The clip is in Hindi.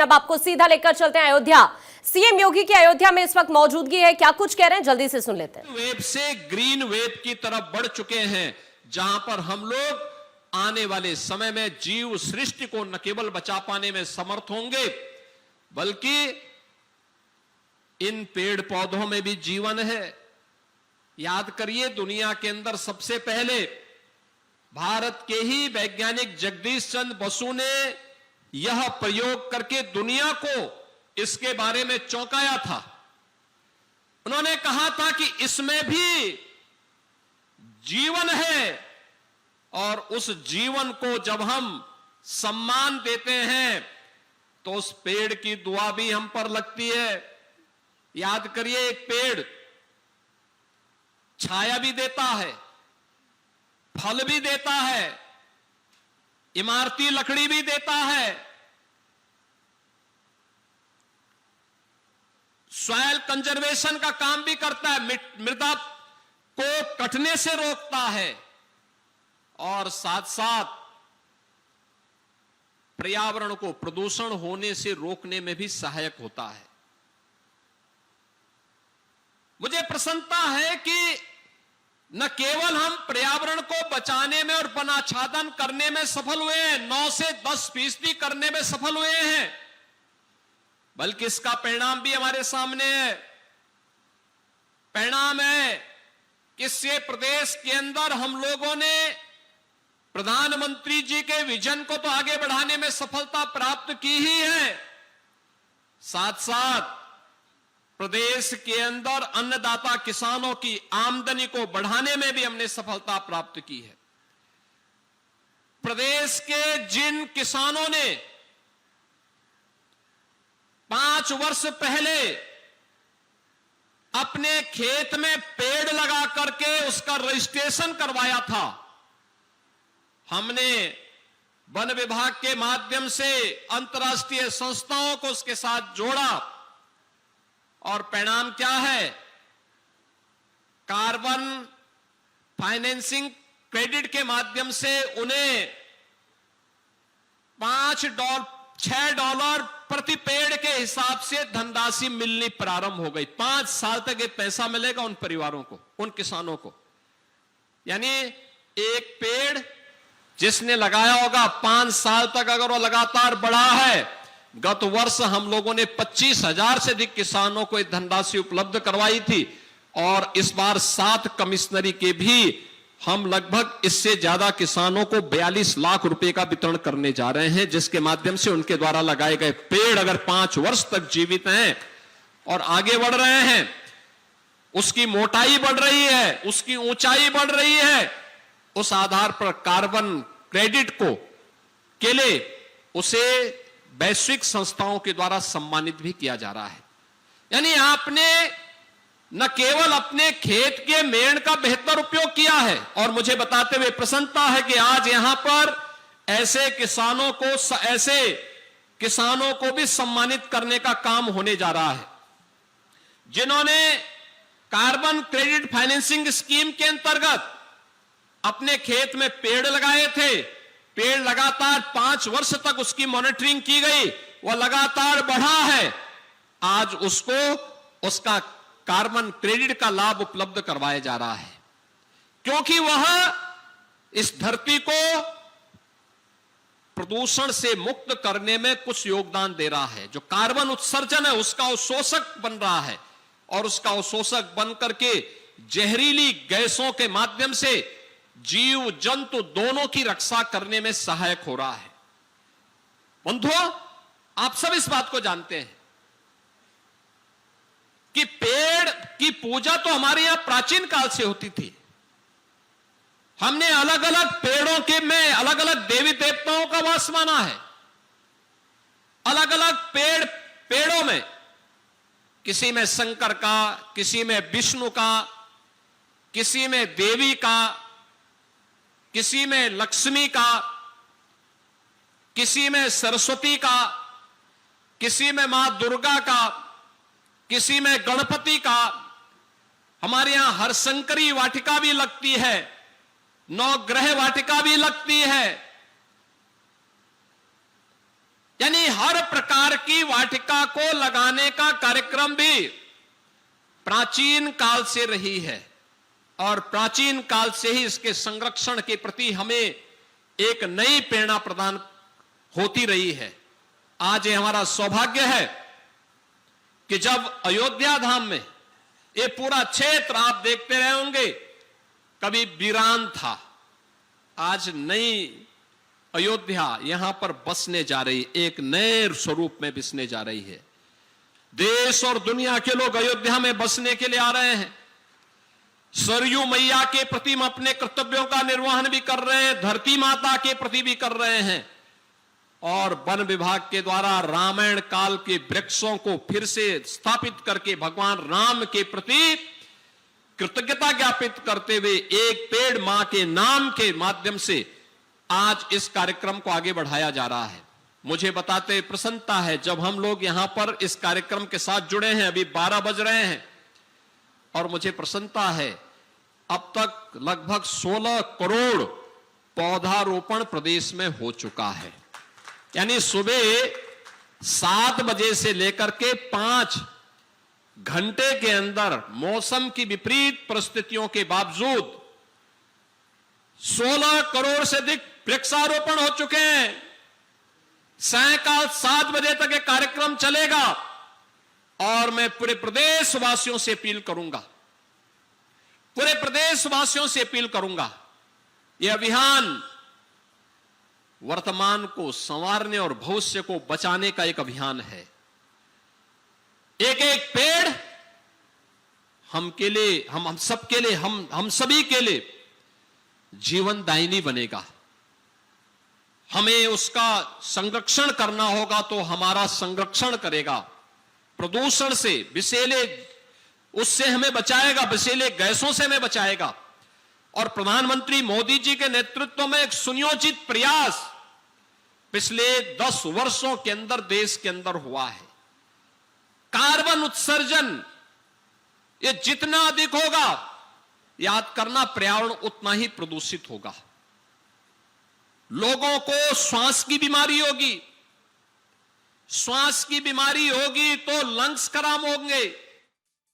अब आपको सीधा लेकर चलते हैं अयोध्या। सीएम योगी की अयोध्या में इस वक्त मौजूदगी है, क्या कुछ कह रहे हैं जल्दी से सुन लेते हैं। वेब से ग्रीन वेब की तरफ बढ़ चुके हैं, जहां पर हम लोग आने वाले समय में जीव सृष्टि को न केवल बचा पाने में समर्थ होंगे, बल्कि इन पेड़ पौधों में भी जीवन है। याद करिए, दुनिया के अंदर सबसे पहले भारत के ही वैज्ञानिक जगदीश चंद्र बसु ने यह प्रयोग करके दुनिया को इसके बारे में चौंकाया था। उन्होंने कहा था कि इसमें भी जीवन है, और उस जीवन को जब हम सम्मान देते हैं तो उस पेड़ की दुआ भी हम पर लगती है। याद करिए, एक पेड़ छाया भी देता है, फल भी देता है, इमारती लकड़ी भी देता है, सॉइल कंजर्वेशन का काम भी करता है, मृदा को कटने से रोकता है, और साथ साथ पर्यावरण को प्रदूषण होने से रोकने में भी सहायक होता है। मुझे प्रसन्नता है कि न केवल हम पर्यावरण को बचाने में और वनाच्छादन करने में सफल हुए हैं, 9 से 10% करने में सफल हुए हैं, बल्कि इसका परिणाम भी हमारे सामने है। परिणाम है कि इस प्रदेश के अंदर हम लोगों ने प्रधानमंत्री जी के विजन को तो आगे बढ़ाने में सफलता प्राप्त की ही है, साथ साथ प्रदेश के अंदर अन्नदाता किसानों की आमदनी को बढ़ाने में भी हमने सफलता प्राप्त की है। प्रदेश के जिन किसानों ने 5 वर्ष पहले अपने खेत में पेड़ लगा करके उसका रजिस्ट्रेशन करवाया था, हमने वन विभाग के माध्यम से अंतर्राष्ट्रीय संस्थाओं को उसके साथ जोड़ा, और परिणाम क्या है? कार्बन फाइनेंसिंग क्रेडिट के माध्यम से उन्हें $6 प्रति पेड़ के हिसाब से धनराशि मिलनी प्रारंभ हो गई। 5 साल तक ये पैसा मिलेगा उन परिवारों को, उन किसानों को। यानी एक पेड़ जिसने लगाया होगा 5 साल तक अगर वो लगातार बढ़ा है, गत वर्ष हम लोगों ने 25,000 से अधिक किसानों को धनराशि उपलब्ध करवाई थी, और इस बार 7 कमिश्नरी के भी हम लगभग इससे ज्यादा किसानों को 42 लाख रुपए का वितरण करने जा रहे हैं, जिसके माध्यम से उनके द्वारा लगाए गए पेड़ अगर 5 वर्ष तक जीवित हैं और आगे बढ़ रहे हैं, उसकी मोटाई बढ़ रही है, उसकी ऊंचाई बढ़ रही है, उस आधार पर कार्बन क्रेडिट के लिए उसे वैश्विक संस्थाओं के द्वारा सम्मानित भी किया जा रहा है। यानी आपने न केवल अपने खेत के मेड़ का बेहतर उपयोग किया है, और मुझे बताते हुए प्रसन्नता है कि आज यहां पर ऐसे किसानों को भी सम्मानित करने का काम होने जा रहा है, जिन्होंने कार्बन क्रेडिट फाइनेंसिंग स्कीम के अंतर्गत अपने खेत में पेड़ लगाए थे। पेड़ लगातार 5 वर्ष तक उसकी मॉनिटरिंग की गई, वह लगातार बढ़ा है, आज उसको उसका कार्बन क्रेडिट का लाभ उपलब्ध करवाया जा रहा है, क्योंकि वह इस धरती को प्रदूषण से मुक्त करने में कुछ योगदान दे रहा है। जो कार्बन उत्सर्जन है उसका अवशोषक बन रहा है, और उसका अवशोषक बन करके जहरीली गैसों के माध्यम से जीव जंतु दोनों की रक्षा करने में सहायक हो रहा है। बंधुओं, आप सब इस बात को जानते हैं कि पेड़ की पूजा तो हमारे यहां प्राचीन काल से होती थी। हमने अलग अलग पेड़ों के में अलग अलग देवी देवताओं का वास माना है। अलग अलग पेड़ों में किसी में शंकर का, किसी में विष्णु का, किसी में देवी का, किसी में लक्ष्मी का, किसी में सरस्वती का, किसी में मां दुर्गा का, किसी में गणपति का। हमारे यहां हरशंकरी वाटिका भी लगती है, 9 ग्रह वाटिका भी लगती है। यानी हर प्रकार की वाटिका को लगाने का कार्यक्रम भी प्राचीन काल से रही है और प्राचीन काल से ही इसके संरक्षण के प्रति हमें एक नई प्रेरणा प्रदान होती रही है। आज ये हमारा सौभाग्य है कि जब अयोध्या धाम में ये पूरा क्षेत्र आप देखते रहे होंगे कभी वीरान था, आज नई अयोध्या यहां पर बसने जा रही, एक नए स्वरूप में बसने जा रही है। देश और दुनिया के लोग अयोध्या में बसने के लिए आ रहे हैं। सरयू मैया के प्रति हम अपने कर्तव्यों का निर्वहन भी कर रहे हैं, धरती माता के प्रति भी कर रहे हैं और वन विभाग के द्वारा रामायण काल के वृक्षों को फिर से स्थापित करके भगवान राम के प्रति कृतज्ञता ज्ञापित करते हुए एक पेड़ मां के नाम के माध्यम से आज इस कार्यक्रम को आगे बढ़ाया जा रहा है। मुझे बताते प्रसन्नता है जब हम लोग यहां पर इस कार्यक्रम के साथ जुड़े हैं, अभी 12 बज रहे हैं और मुझे प्रसन्नता है अब तक लगभग 16 करोड़ पौधारोपण प्रदेश में हो चुका है। यानी सुबह 7 बजे से लेकर के 5 घंटे के अंदर मौसम की विपरीत परिस्थितियों के बावजूद 16 करोड़ से अधिक वृक्षारोपण हो चुके हैं। सायंकाल 7 बजे तक ये कार्यक्रम चलेगा और मैं पूरे प्रदेशवासियों से अपील करूंगा, यह अभियान वर्तमान को संवारने और भविष्य को बचाने का एक अभियान है। एक एक पेड़ हम सबके लिए, हम सभी के लिए जीवनदायिनी बनेगा। हमें उसका संरक्षण करना होगा तो हमारा संरक्षण करेगा, प्रदूषण से, विषैले उससे हमें बचाएगा, विषैले गैसों से हमें बचाएगा। और प्रधानमंत्री मोदी जी के नेतृत्व में एक सुनियोजित प्रयास पिछले 10 वर्षों के अंदर देश के अंदर हुआ है। कार्बन उत्सर्जन ये जितना अधिक होगा, याद करना पर्यावरण उतना ही प्रदूषित होगा। लोगों को श्वास की बीमारी होगी, तो लंग्स खराब होंगे,